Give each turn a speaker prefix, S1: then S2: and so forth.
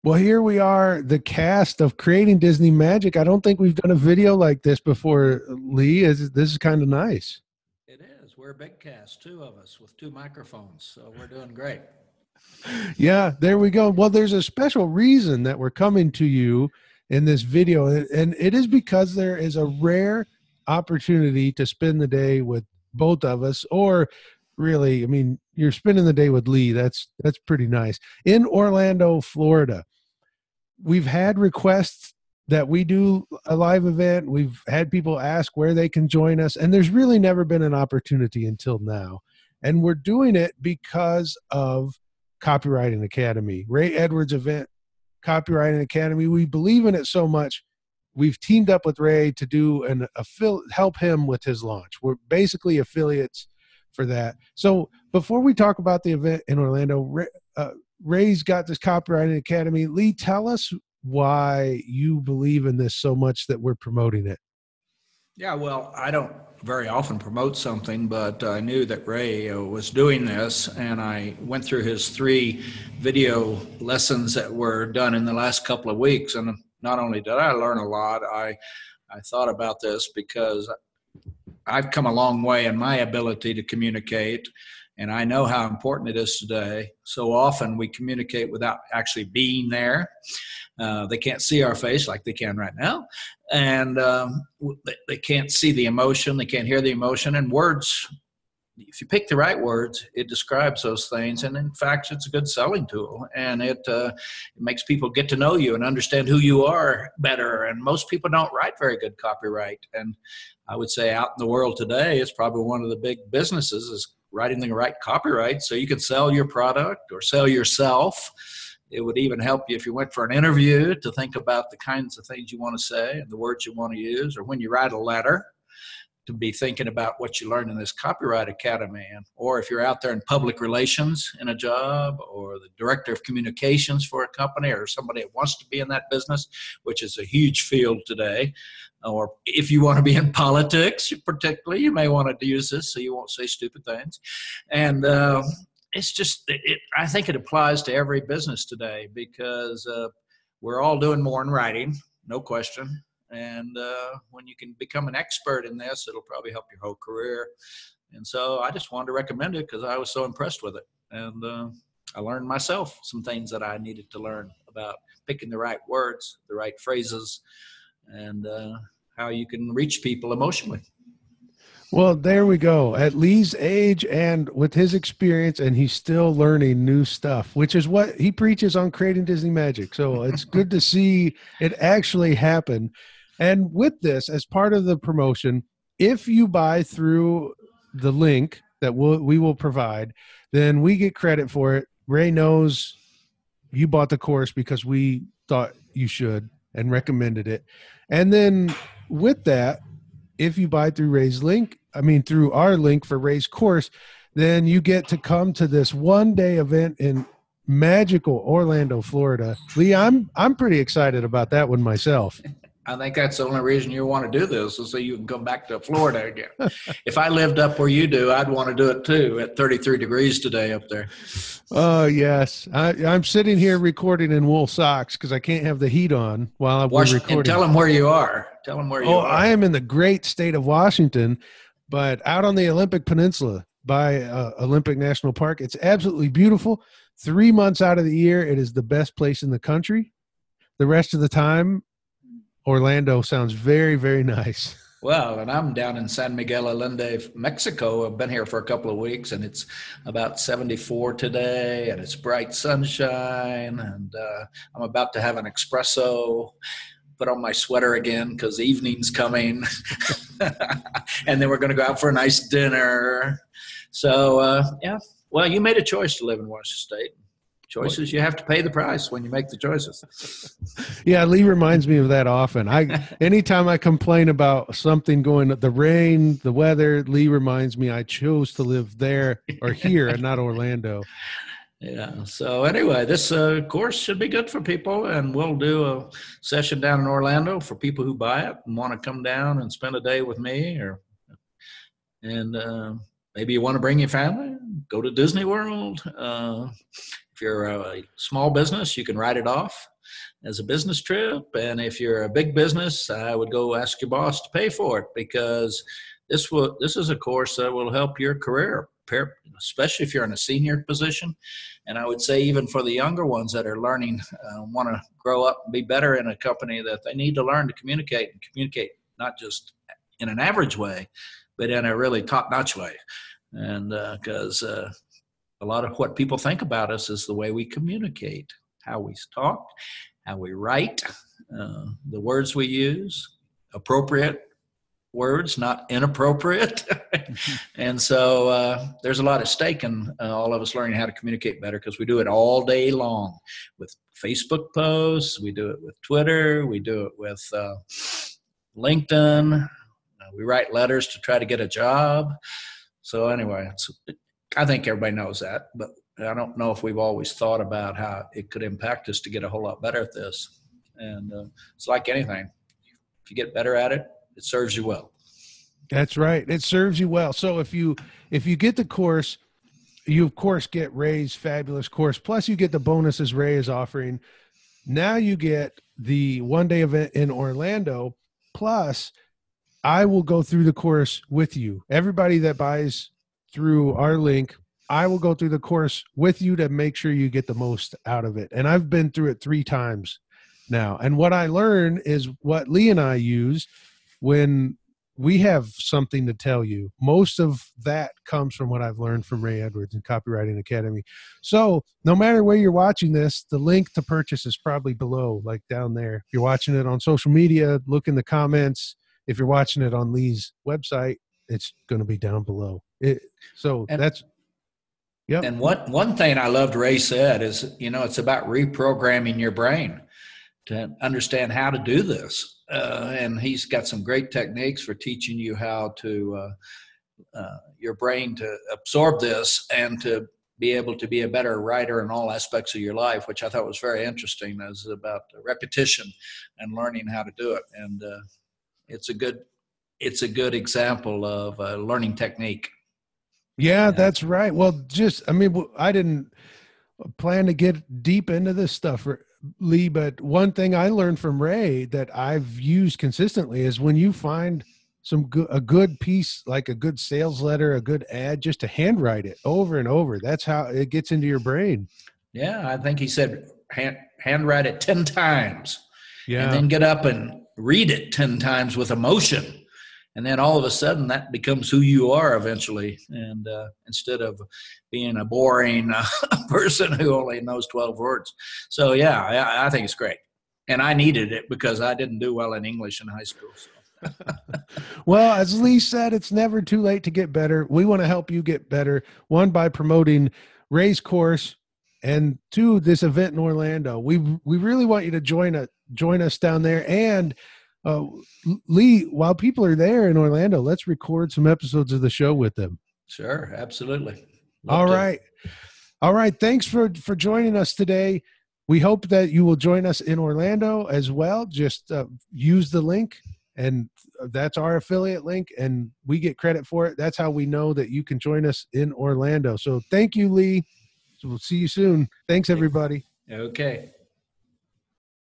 S1: Well, here we are, the cast of Creating Disney Magic. I don't think we've done a video like this before, Lee. This is kind of nice.
S2: It is. We're a big cast, two of us with two microphones, so we're doing great.
S1: Yeah, there we go. Well, there's a special reason that we're coming to you in this video, and it is because there is a rare opportunity to spend the day with both of us, or really, I mean, you're spending the day with Lee. That's pretty nice in Orlando, Florida. We've had requests that we do a live event. We've had people ask where they can join us, and there's really never been an opportunity until now. And we're doing it because of Copywriting Academy, Ray Edwards event, Copywriting Academy. We believe in it so much. We've teamed up with Ray to do help him with his launch. We're basically affiliates for that. So before we talk about the event in Orlando, Ray's got this Copywriting Academy. Lee, tell us why you believe in this so much that we're promoting it.
S2: Yeah, well, I don't very often promote something, but I knew that Ray was doing this, and I went through his 3 video lessons that were done in the last couple of weeks. And not only did I learn a lot, I thought about this because I've come a long way in my ability to communicate, and I know how important it is today. So often we communicate without actually being there. They can't see our face like they can right now, and they can't see the emotion. They can't hear the emotion. And words, if you pick the right words, it describes those things. And in fact, it's a good selling tool, and it makes people get to know you and understand who you are better. And most people don't write very good copyright. And I would say out in the world today, it's probably one of the big businesses is writing the right copyright so you can sell your product or sell yourself. It would even help you if you went for an interview to think about the kinds of things you want to say and the words you want to use, or when you write a letter, to be thinking about what you learned in this Copyright Academy. Or if you're out there in public relations in a job, or the director of communications for a company, or somebody that wants to be in that business, which is a huge field today. Or if you want to be in politics, particularly, you may want to use this so you won't say stupid things. And it's just, I think it applies to every business today, because we're all doing more in writing, no question. And when you can become an expert in this, it'll probably help your whole career. And so I just wanted to recommend it because I was so impressed with it. And I learned myself some things that I needed to learn about picking the right words, the right phrases, and how you can reach people emotionally.
S1: Well, there we go. At Lee's age and with his experience, and he's still learning new stuff, which is what he preaches on Creating Disney Magic. So it's good to see it actually happen. And with this, as part of the promotion, if you buy through the link that we will provide, then we get credit for it. Ray knows you bought the course because we thought you should and recommended it. And then with that, if you buy through through our link for Ray's course, then you get to come to this one-day event in magical Orlando, Florida. Lee, I'm pretty excited about that one myself.
S2: I think that's the only reason you want to do this, is so you can come back to Florida again. If I lived up where you do, I'd want to do it too at 33 degrees today up there.
S1: Oh, yes. I'm sitting here recording in wool socks because I can't have the heat on while we're recording.
S2: And tell them where you are. Tell them where you are.
S1: I am in the great state of Washington, but out on the Olympic Peninsula by Olympic National Park. It's absolutely beautiful. 3 months out of the year, it is the best place in the country. The rest of the time, Orlando sounds very, very nice.
S2: Well, and I'm down in San Miguel Allende, Mexico. I've been here for a couple of weeks, and it's about 74 today, and it's bright sunshine, and I'm about to have an espresso, put on my sweater again because evening's coming, and then we're going to go out for a nice dinner. So, yeah, well, you made a choice to live in Washington State. Choices, you have to pay the price when you make the choices.
S1: Yeah, Lee reminds me of that often. Anytime I complain about something the rain, the weather, Lee reminds me I chose to live there or here and not Orlando.
S2: Yeah. So anyway, this course should be good for people, and we'll do a session down in Orlando for people who buy it and want to come down and spend a day with me, and maybe you want to bring your family, go to Disney World. If you're a small business, you can write it off. as a business trip. And if you're a big business, I would go ask your boss to pay for it, because this is a course that will help your career, especially if you're in a senior position. And I would say even for the younger ones that are learning, want to grow up and be better in a company, that they need to learn to communicate, and communicate not just in an average way, but in a really top-notch way. And because a lot of what people think about us is the way we communicate, how we talk, how we write, the words we use, appropriate words, not inappropriate. And so there's a lot at stake in all of us learning how to communicate better, because we do it all day long with Facebook posts, we do it with Twitter, we do it with LinkedIn, we write letters to try to get a job. So anyway, I think everybody knows that, but I don't know if we've always thought about how it could impact us to get a whole lot better at this. And it's like anything. If you get better at it, it serves you well.
S1: That's right. It serves you well. So if you get the course, you of course get Ray's fabulous course, plus you get the bonuses Ray is offering. Now you get the one-day event in Orlando, plus I will go through the course with you. Everybody that buys through our link, I will go through the course with you to make sure you get the most out of it. And I've been through it 3 times now. And what I learn is what Lee and I use when we have something to tell you. Most of that comes from what I've learned from Ray Edwards and Copywriting Academy. So no matter where you're watching this, the link to purchase is probably below, like down there. If you're watching it on social media, look in the comments. If you're watching it on Lee's website, it's going to be down below. That's, yep.
S2: And one thing I loved Ray said is, it's about reprogramming your brain to understand how to do this. And he's got some great techniques for teaching you how to, your brain to absorb this and to be able to be a better writer in all aspects of your life, which I thought was very interesting. It's about repetition and learning how to do it. And it's a good example of a learning technique.
S1: Yeah, that's right. Well, I didn't plan to get deep into this stuff, Lee, but one thing I learned from Ray that I've used consistently is when you find a good piece, like a good sales letter, a good ad, just to handwrite it over and over. That's how it gets into your brain.
S2: Yeah, I think he said handwrite it 10 times.
S1: Yeah.
S2: And then get up and read it 10 times with emotion. And then all of a sudden that becomes who you are eventually. And instead of being a boring person who only knows 12 words. So yeah, I think it's great. And I needed it because I didn't do well in English in high school. So.
S1: Well, as Lee said, it's never too late to get better. We want to help you get better. 1, by promoting Ray's course, and 2, this event in Orlando. We really want you to join us down there. And Lee, while people are there in Orlando, let's record some episodes of the show with them.
S2: Sure, absolutely.
S1: All right. Thanks for joining us today. We hope that you will join us in Orlando as well. Just use the link, and that's our affiliate link, and we get credit for it. That's how we know that you can join us in Orlando. So thank you, Lee. We'll see you soon. Thanks, everybody.
S2: Okay.